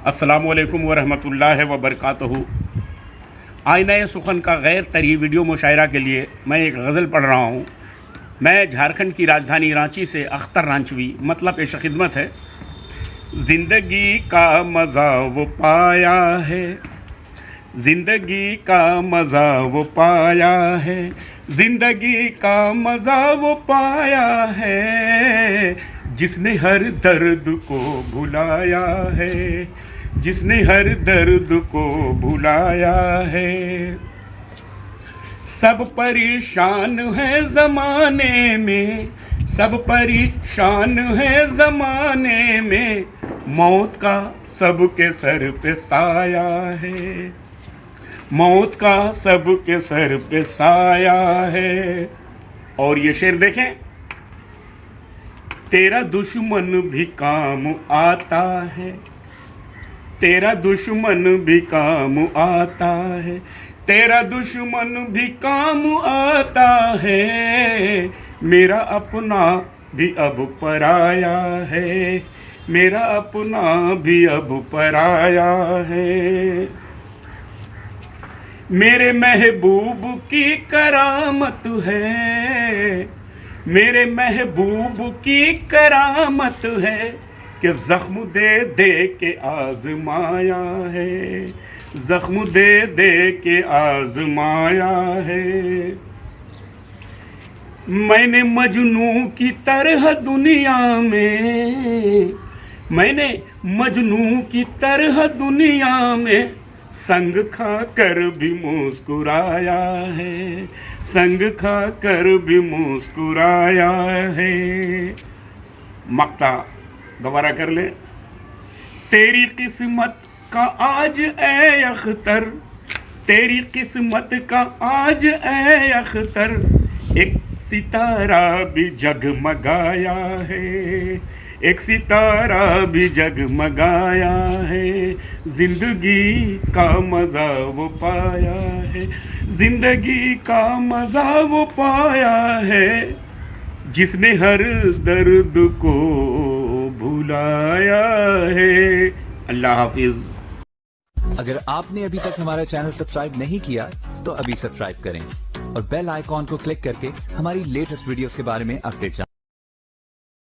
अस्सलामुअलैकुम वरहमतुल्लाहि वबरकातुहू। आईना सुखन का गैर तरी वीडियो मुशायरा के लिए मैं एक गज़ल पढ़ रहा हूँ। मैं झारखंड की राजधानी रांची से अख्तर रांचवी, मतलब पेश खिदमत है। ज़िंदगी का मज़ा वो पाया है, ज़िंदगी का मज़ा वो पाया है, ज़िंदगी का मज़ा वो पाया है, जिसने हर दर्द को भुलाया है, जिसने हर दर्द को भुलाया है। सब परेशान है ज़माने में, सब परेशान है ज़माने में, मौत का सबके सर पे साया है, मौत का सबके सर पे साया है। और ये शेर देखें, तेरा दुश्मन भी काम आता है, तेरा दुश्मन भी काम आता है, तेरा दुश्मन भी काम आता है, मेरा अपना भी अब पराया है, मेरा अपना भी अब पराया है। मेरे महबूब की करामत है, मेरे महबूब की करामत है, कि ज़ख्म दे दे के आज़माया है, ज़ख्म दे दे के आज़माया है। मैंने मजनू की तरह दुनिया में, मैंने मजनू की तरह दुनिया में संग खा कर भी मुस्कुराया है, संग खा कर भी मुस्कुराया है। मक्ता दोबारा कर ले। तेरी किस्मत का आज ए अख्तर, तेरी किस्मत का आज ए अख्तर, एक सितारा भी जगमगाया है, एक सितारा भी जगमगाया है, जिंदगी का मज़ा वो पाया है, जिंदगी का मज़ा वो पाया है, जिसने हर दर्द को भुलाया है। अल्लाह हाफिज। अगर आपने अभी तक हमारा चैनल सब्सक्राइब नहीं किया तो अभी सब्सक्राइब करें और बेल आइकॉन को क्लिक करके हमारी लेटेस्ट वीडियोस के बारे में अपडेट जानें।